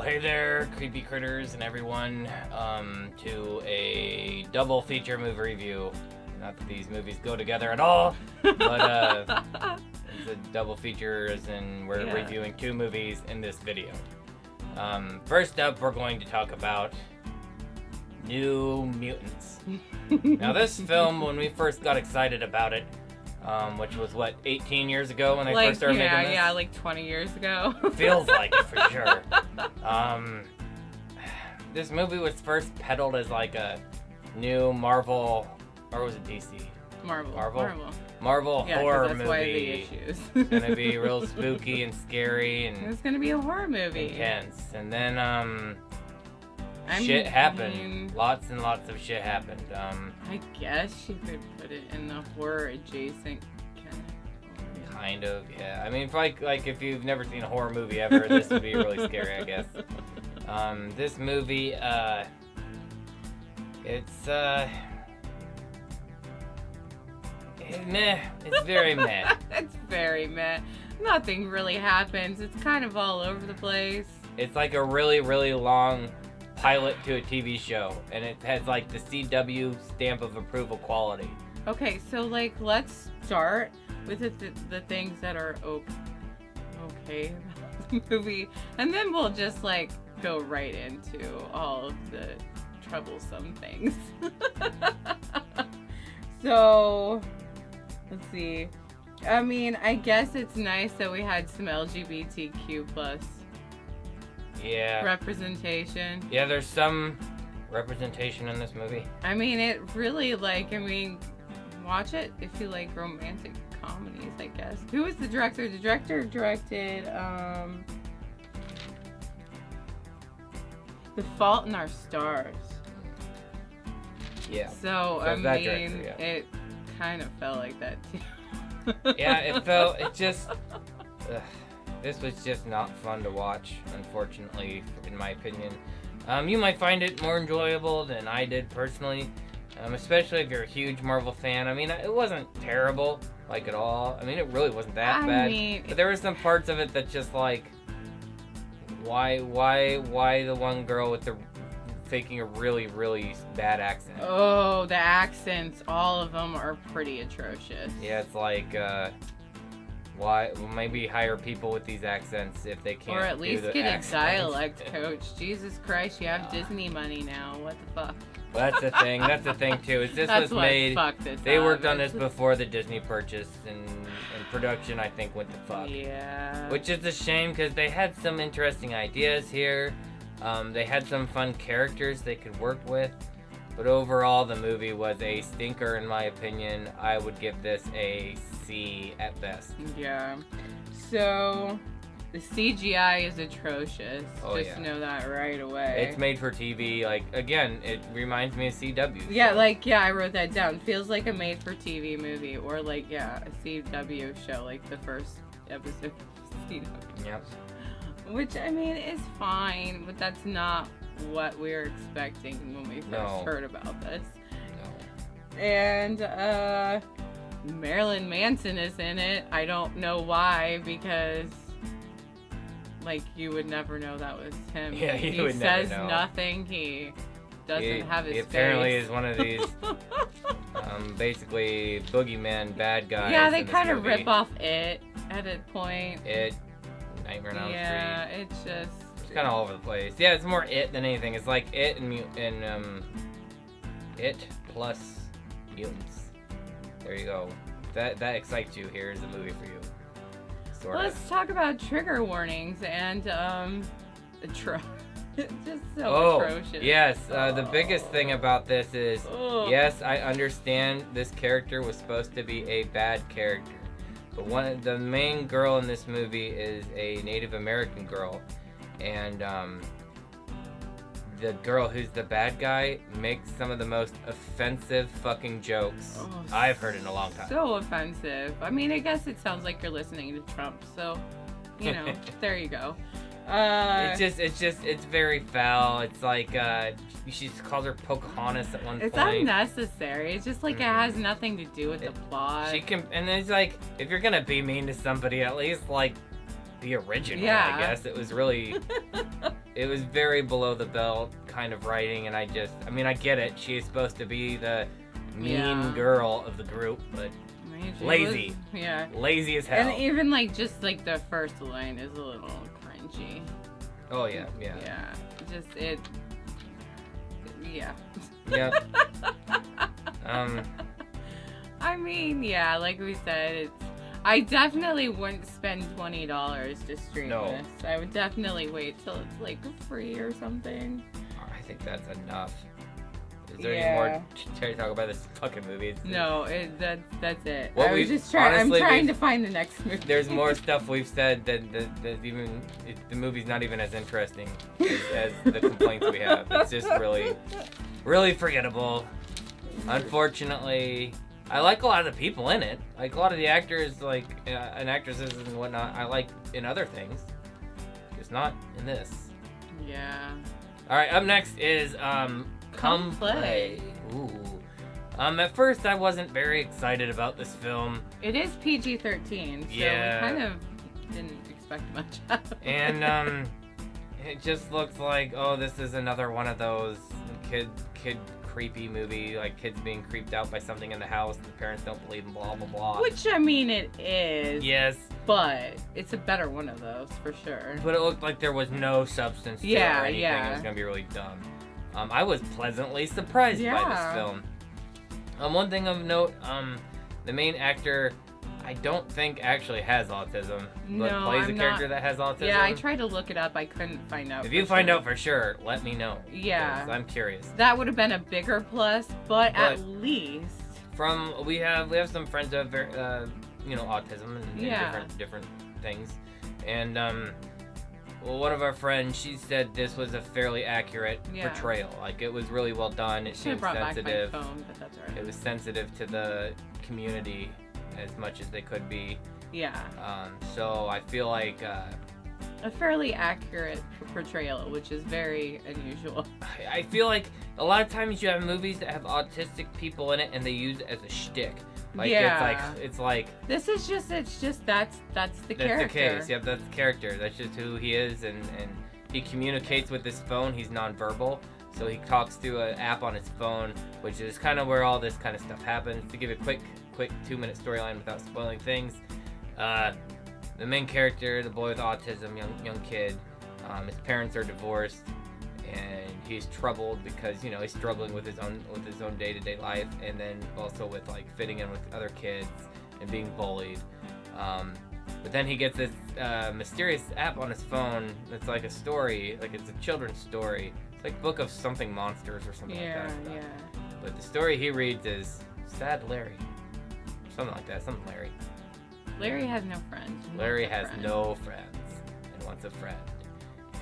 Well, hey there, creepy critters and everyone, to a double feature movie review. Not that these movies go together at all, but it's a double feature as in we're reviewing two movies in this video. First up, we're going to talk about New Mutants. Now this film, when we first got excited about it, which was what, 18 years ago when they first started making this? Yeah, like 20 years ago. Feels like it for sure. This movie was first peddled as like a new Marvel, or was it DC? Marvel horror that's movie. Why the issues. It's gonna be real spooky and scary and it's gonna be a horror movie. Intense. And then shit happened. Lots and lots of shit happened. I guess you could put it in the horror adjacent kind of, yeah. I mean, like if you've never seen a horror movie ever, this would be really scary, I guess. This movie, it's meh. It's very meh. It's very meh. Nothing really happens. It's kind of all over the place. It's like a really, really long pilot to a TV show, and it has like the CW stamp of approval quality. Okay, so like let's start with the things that are okay about the movie, and then we'll just like go right into all of the troublesome things. So let's see. I mean, I guess it's nice that we had some LGBTQ plus representation. Yeah, there's some representation in this movie. I mean, it really watch it if you like romantic comedies, I guess. Who was the director? The director directed The Fault in Our Stars. Yeah. So I mean, it kind of felt like that too. Yeah, this was just not fun to watch, unfortunately, in my opinion. You might find it more enjoyable than I did personally, especially if you're a huge Marvel fan. I mean, it wasn't terrible, like, at all. I mean, it really wasn't that bad. But there were some parts of it that just, like, why the one girl with the faking a really, really bad accent? Oh, the accents, all of them are pretty atrocious. Yeah, it's like, why? Well, maybe hire people with these accents if they can't. Or at least get accents. a dialect coach. Jesus Christ, you have Disney money now. What the fuck? Well, that's the thing. That's the thing too. Is this was made? They worked on this before the Disney purchase, and production I think went to fuck. Yeah. Which is a shame because they had some interesting ideas here. They had some fun characters they could work with. But overall, the movie was a stinker, in my opinion. I would give this a C at best. Yeah. So, the CGI is atrocious. Oh, Just know that right away. It's made for TV. Like, again, it reminds me of CW. Yeah, I wrote that down. Feels like a made-for-TV movie. Or, like, a CW show. Like, the first episode of CW. Yep. Which, I mean, is fine. But that's not what we were expecting when we first heard about this. No. And Marilyn Manson is in it. I don't know why, because like you would never know that was him. Yeah, he would never know. says nothing. He doesn't have his face. He apparently is one of these basically boogeyman bad guys. Yeah, they kind of rip off It at a point. It, Nightmare on Elm Street. Yeah, it's just kind of all over the place. Yeah, it's more It than anything. It's like It and It plus Mutants. There you go. That excites you. Here's a movie for you. Sort of. Let's talk about trigger warnings and it's just so atrocious. Yes, the biggest thing about this is yes, I understand this character was supposed to be a bad character, but the main girl in this movie is a Native American girl. And the girl who's the bad guy makes some of the most offensive fucking jokes I've heard in a long time. So offensive. I mean, I guess it sounds like you're listening to Trump, so, you know, there you go. It's very foul. It's like, she calls her Pocahontas at one point. It's unnecessary. It's just like it has nothing to do with the plot. And it's like, if you're gonna be mean to somebody, at least, like, the original, I guess. It was really it was very below the belt kind of writing, and I get it. She's supposed to be the mean girl of the group, but lazy. Lazy as hell. And even like just like the first line is a little cringy. Oh yeah. Just it. Yeah. Yep. I mean, yeah, like we said, I definitely wouldn't spend $20 to stream this. I would definitely wait till it's like free or something. I think that's enough. Is there any more to talk about this fucking movie? No, that's it. Well, I was just I'm trying to find the next movie. There's more stuff we've said that even the movie's not even as interesting as the complaints we have. It's just really, really forgettable. Unfortunately, I like a lot of the people in it. Like a lot of the actors, and actresses and whatnot. I like in other things, just not in this. Yeah. All right. Up next is Come Play. Ooh. At first I wasn't very excited about this film. It is PG-13, so we kind of didn't expect much. And it just looks like, this is another one of those kid creepy movie, like kids being creeped out by something in the house and the parents don't believe in blah blah blah. Which, I mean, it is. Yes. But it's a better one of those for sure. But it looked like there was no substance to it or anything. It was gonna be really dumb. I was pleasantly surprised by this film. One thing of note, the main actor, I don't think actually has autism, but plays a character that has autism. Yeah, I tried to look it up. I couldn't find out. If you find out for sure, let me know. Yeah. I'm curious. That would have been a bigger plus, but at least. We have some friends who have autism and different things, and one of our friends, she said this was a fairly accurate portrayal. Like, it was really well done. It seemed sensitive. Back my phone, but that's all right. It was sensitive to the community as much as they could be. Yeah. So I feel like a fairly accurate portrayal, which is very unusual. I feel like a lot of times you have movies that have autistic people in it and they use it as a shtick. Like, it's like this is just that's the character. That's the case. Yep, that's the character. That's just who he is, and he communicates with his phone. He's nonverbal, so he talks through an app on his phone, which is kind of where all this kind of stuff happens. To give a quick 2-minute storyline without spoiling things, the main character, the boy with autism, young kid, his parents are divorced, and he's troubled because he's struggling with his own day-to-day life, and then also with like fitting in with other kids and being bullied. But then he gets this mysterious app on his phone that's like a story, like it's a children's story. It's like Book of Something Monsters or something like that. Yeah. But the story he reads is Sad Larry, something like that. Something Larry. Larry has no friends. Larry has no friends and wants a friend.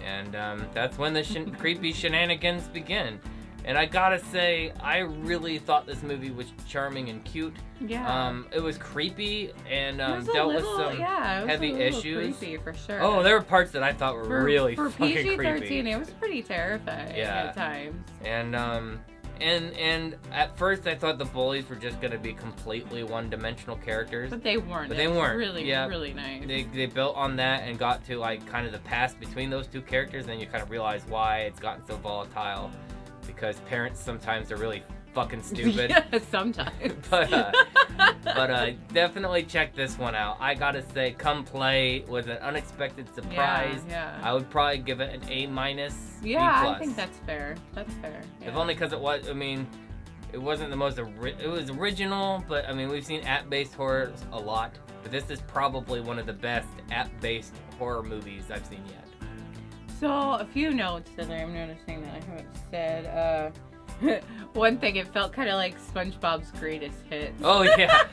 And that's when the creepy shenanigans begin. And I gotta say, I really thought this movie was charming and cute. Yeah. It was creepy and dealt with some heavy issues. Creepy for sure. Oh, there were parts that I thought were really fucking creepy. For PG-13, it was pretty terrifying at times. And at first I thought the bullies were just gonna be completely one-dimensional characters. But they weren't. Really, really nice. They built on that and got to like kind of the past between those two characters, and then you kind of realize why it's gotten so volatile. Because parents sometimes are really fucking stupid. Yeah, sometimes. but definitely check this one out. I gotta say, Come Play was an unexpected surprise. Yeah. I would probably give it an A-. Yeah, B+. I think that's fair. That's fair. Yeah. If only because it was. I mean, it wasn't the most. It was original, but I mean, we've seen app-based horrors a lot. But this is probably one of the best app-based horror movies I've seen yet. So, a few notes that I'm noticing that I haven't said. One thing, it felt kind of like SpongeBob's Greatest Hits. Oh yeah,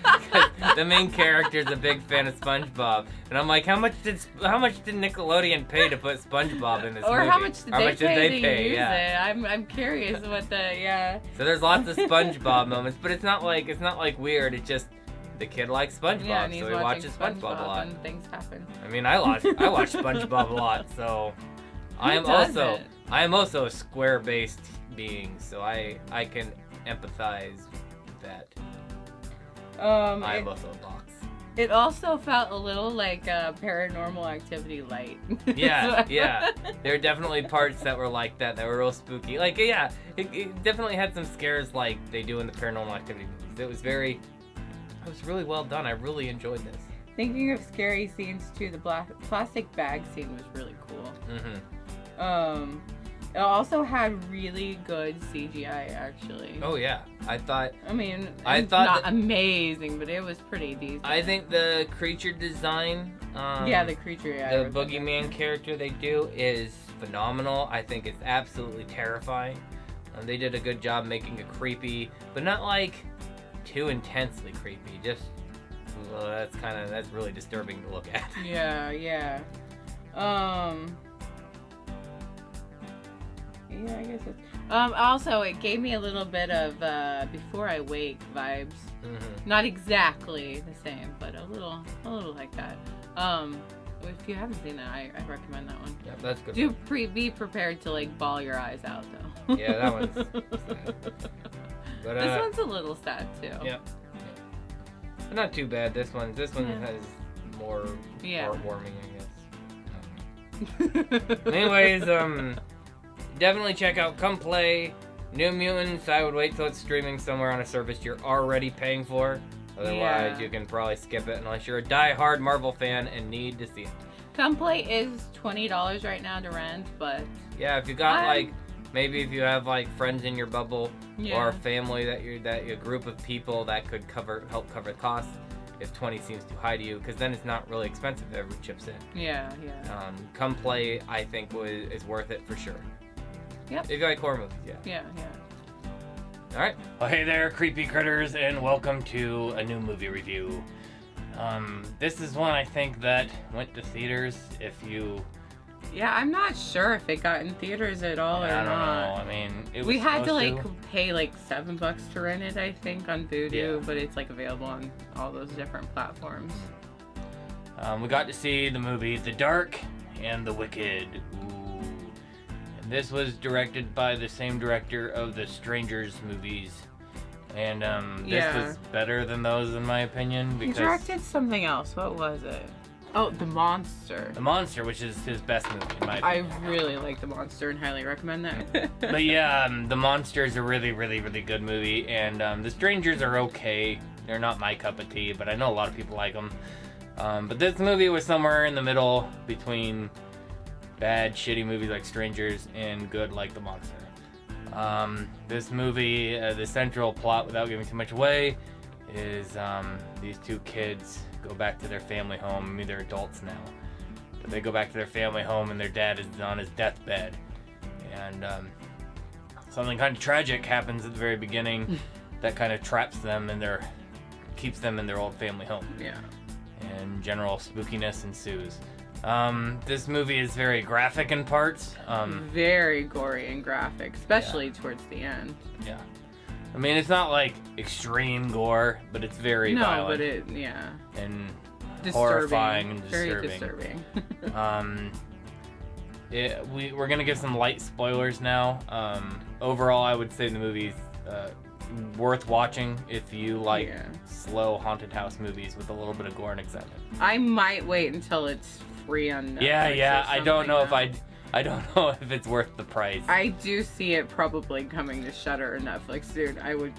the main character's a big fan of SpongeBob, and I'm like, how much did Nickelodeon pay to put SpongeBob in this movie? Or how much did they pay to use it? I'm curious what the So there's lots of SpongeBob moments, but it's not like weird. It's just the kid likes SpongeBob, and so he watches SpongeBob a lot. And things happen. I mean, I watch SpongeBob a lot, so I am also a square-based being, so I can empathize with that. I'm also a box. It also felt a little like Paranormal Activity light. Yeah. There are definitely parts that were like that were real spooky. Like, yeah, it definitely had some scares like they do in the Paranormal Activity movies. It was really well done. I really enjoyed this. Thinking of scary scenes too, the plastic bag scene was really cool. Mm-hmm. It also had really good CGI, actually. Oh yeah, I thought not amazing, but it was pretty decent. I think the creature design, the creature, the boogeyman character they do is phenomenal. I think it's absolutely terrifying. They did a good job making it creepy, but not like too intensely creepy. Just that's really disturbing to look at. Yeah. Yeah, I guess it's... also, it gave me a little bit of Before I Wake vibes. Mm-hmm. Not exactly the same, but a little like that. If you haven't seen that, I recommend that one. Yeah, that's good. Be prepared to like bawl your eyes out though. Yeah, that one's sad. But, this one's a little sad too. Yeah. But not too bad. This one has more heartwarming, I guess. Anyways, definitely check out Come Play New Mutants. I would wait till it's streaming somewhere on a service you're already paying for. Otherwise, you can probably skip it unless you're a die-hard Marvel fan and need to see it. Come Play is $20 right now to rent, but... Yeah, if you got, maybe if you have, friends in your bubble or family a group of people that could help cover the cost, if 20 seems too high to you, because then it's not really expensive if everyone chips in. Yeah. Come Play, I think, is worth it for sure. Yep. If you like horror movies, Yeah. Alright. Well, hey there, creepy critters, and welcome to a new movie review. This is one I think that went to theaters. Yeah, I'm not sure if it got in theaters at all or not. I don't know. I mean, we had to pay $7 to rent it, I think, on Vudu, but it's available on all those different platforms. We got to see the movie The Dark and the Wicked. Ooh. And this was directed by the same director of the Strangers movies. And this was better than those, in my opinion. Because he directed something else. What was it? Oh, The Monster. The Monster, which is his best movie, in my opinion. I really like The Monster and highly recommend that. But yeah, The Monster is a really, really, really good movie. And The Strangers are okay. They're not my cup of tea, but I know a lot of people like them. But this movie was somewhere in the middle between bad, shitty movies like Strangers and good like The Monster. This movie, the central plot, without giving too much away, is these two kids go back to their family home. I mean, they're adults now, but they go back to their family home and their dad is on his deathbed. And something kind of tragic happens at the very beginning that kind of traps them and keeps them in their old family home. Yeah. And general spookiness ensues. This movie is very graphic in parts. Very gory and graphic, especially towards the end. Yeah. I mean, it's not extreme gore, but it's very violent. And disturbing. Horrifying and disturbing. Very disturbing. We're gonna give some light spoilers now. Overall, I would say the movie's worth watching if you like slow haunted house movies with a little bit of gore and excitement. I might wait until it's free on Netflix. Yeah. I don't know I don't know if it's worth the price. I do see it probably coming to Shudder or Netflix soon. I would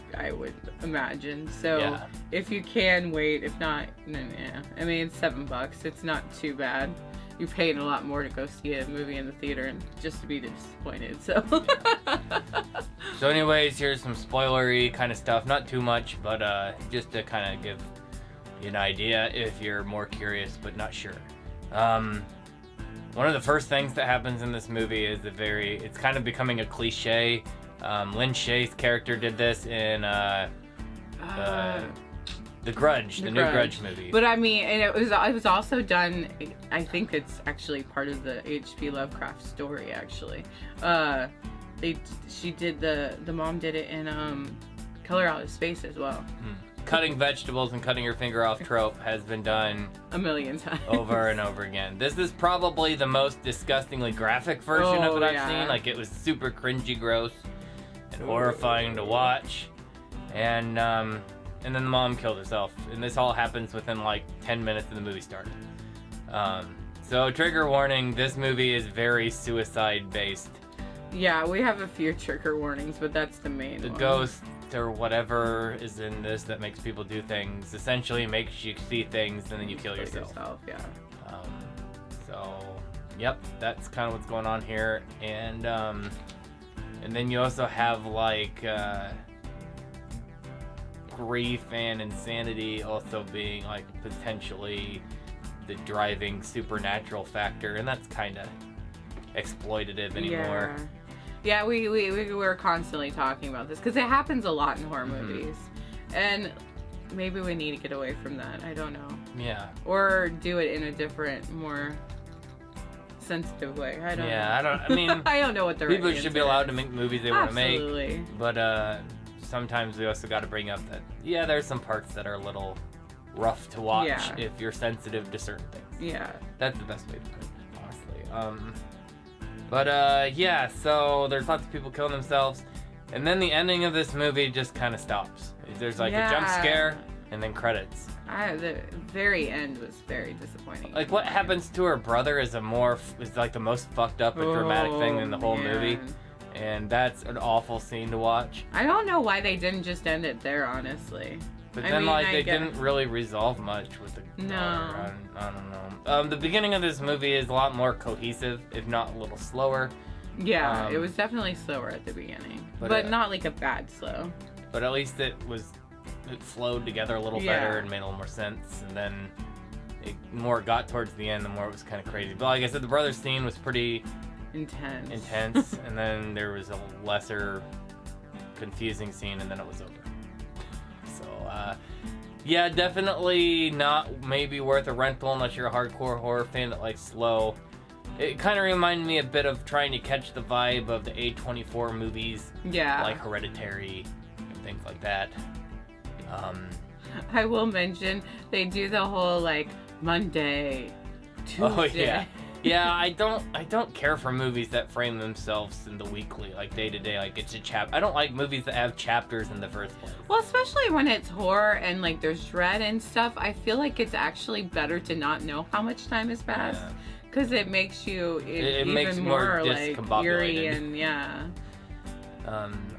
imagine. So if you can wait, if not, I mean, it's $7. It's not too bad. You're paying a lot more to go see a movie in the theater and just to be disappointed. So. So anyways, here's some spoilery kind of stuff. Not too much, but just to kind of give you an idea if you're more curious but not sure. One of the first things that happens in this movie is it's kind of becoming a cliche. Lin Shaye's character did this in The Grudge, the new Grudge movie. But I mean, and it was also done, I think it's actually part of the H.P. Lovecraft story, actually. She did the mom did it in Color Out of Space as well. Cutting vegetables and cutting your finger off trope has been done a million times over and over again. This is probably the most disgustingly graphic version of it I've seen. It was super cringy, gross, and horrifying to watch. And and then the mom killed herself. And this all happens within like 10 minutes of the movie started. So trigger warning, this movie is very suicide based. Yeah, we have a few trigger warnings, but that's the main The one. ghost or whatever is in this that makes people do things essentially makes you see things and then you kill yourself. Yeah. So, yep, that's kind of what's going on here. And then you also have like grief and insanity also being like potentially the driving supernatural factor, and that's kind of exploitative anymore. Yeah, we were constantly talking about this because it happens a lot in horror movies, and maybe we need to get away from that. I don't know. Yeah. Or do it in a different, more sensitive way. I don't know. I mean, I don't know what the people right should be answer allowed is. to make movies they want to make. Absolutely. But sometimes we also got to bring up that there's some parts that are a little rough to watch if you're sensitive to certain things. Yeah. That's the best way to put it, honestly. So there's lots of people killing themselves, and then the ending of this movie just kind of stops. There's like a jump scare, and then credits. The very end was very disappointing. Like what happens to her brother is like the most fucked up and dramatic thing in the whole movie, and that's an awful scene to watch. I don't know why they didn't just end it there, honestly. But then they didn't really resolve much with the daughter. I don't know. The beginning of this movie is a lot more cohesive, if not a little slower. Yeah, it was definitely slower at the beginning, but not like a bad slow. But at least it flowed together a little better and made a little more sense. And then it more got towards the end, the more it was kind of crazy. But like I said, the brother scene was pretty intense, and then there was a lesser confusing scene, and then it was over. Definitely not maybe worth a rental unless you're a hardcore horror fan that likes slow. It kind of reminded me a bit of trying to catch the vibe of the A24 movies. Yeah. Like Hereditary and things like that. I will mention, they do the whole, like, Monday, Tuesday. Oh, yeah. Yeah, I don't care for movies that frame themselves in the weekly, like day to day, like it's a chapter. I don't like movies that have chapters in the first place. Well, especially when it's horror and like there's dread and stuff, I feel like it's actually better to not know how much time has passed, because it makes you it even makes more like discombobulated. eerie and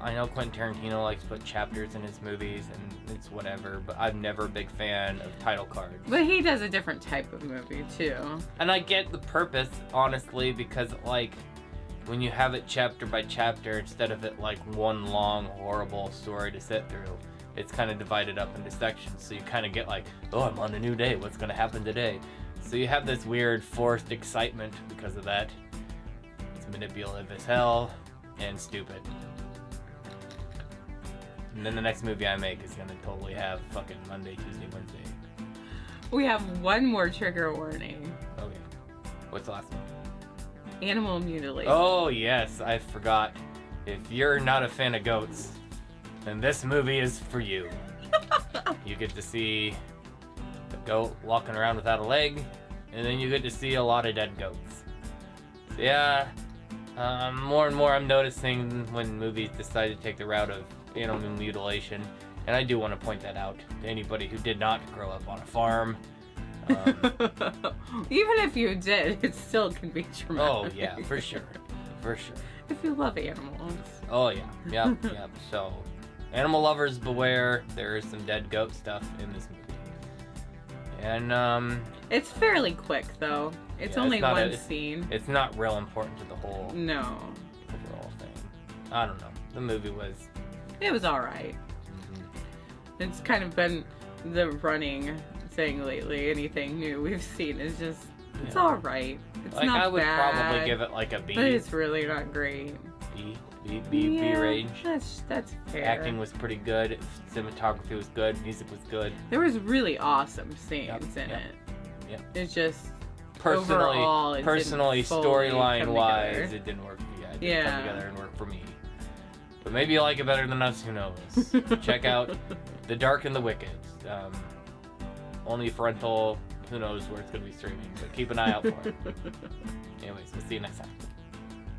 I know Quentin Tarantino likes to put chapters in his movies, and it's whatever, but I'm never a big fan of title cards. But he does a different type of movie, too. And I get the purpose, honestly, because, like, when you have it chapter by chapter, instead of it, like, one long, horrible story to sit through, it's kind of divided up into sections, so you kind of get like, oh, I'm on a new day, what's going to happen today? So you have this weird forced excitement because of that. It's manipulative as hell, and stupid. And then the next movie I make is gonna totally have fucking Monday, Tuesday, Wednesday. We have one more trigger warning. Okay. What's the last one? Animal mutilation. Oh, yes, I forgot. If you're not a fan of goats, then this movie is for you. You get to see a goat walking around without a leg, and then you get to see a lot of dead goats. So, yeah, more and more I'm noticing when movies decide to take the route of animal mutilation, and I do want to point that out to anybody who did not grow up on a farm. Even if you did, it still can be traumatic. Oh yeah, for sure. If you love animals. Oh yeah, yep. So, animal lovers beware. There is some dead goat stuff in this movie, and it's fairly quick though. It's only one scene. It's not real important to the whole overall thing. I don't know. The movie was. It was alright. Mm-hmm. It's kind of been the running thing lately. Anything new we've seen is just, it's alright. It's like, not bad. I would probably give it like a B. But it's really not great. B range. That's fair. Acting was pretty good. Cinematography was good. Music was good. There was really awesome scenes in it. Yep. It's just, personally, storyline wise, together. it didn't work. Yeah, it didn't come together and work for me. But maybe you like it better than us, who knows? Check out The Dark and the Wicked. Only for rental, who knows where it's going to be streaming, but keep an eye out for it. Anyways, we'll see you next time.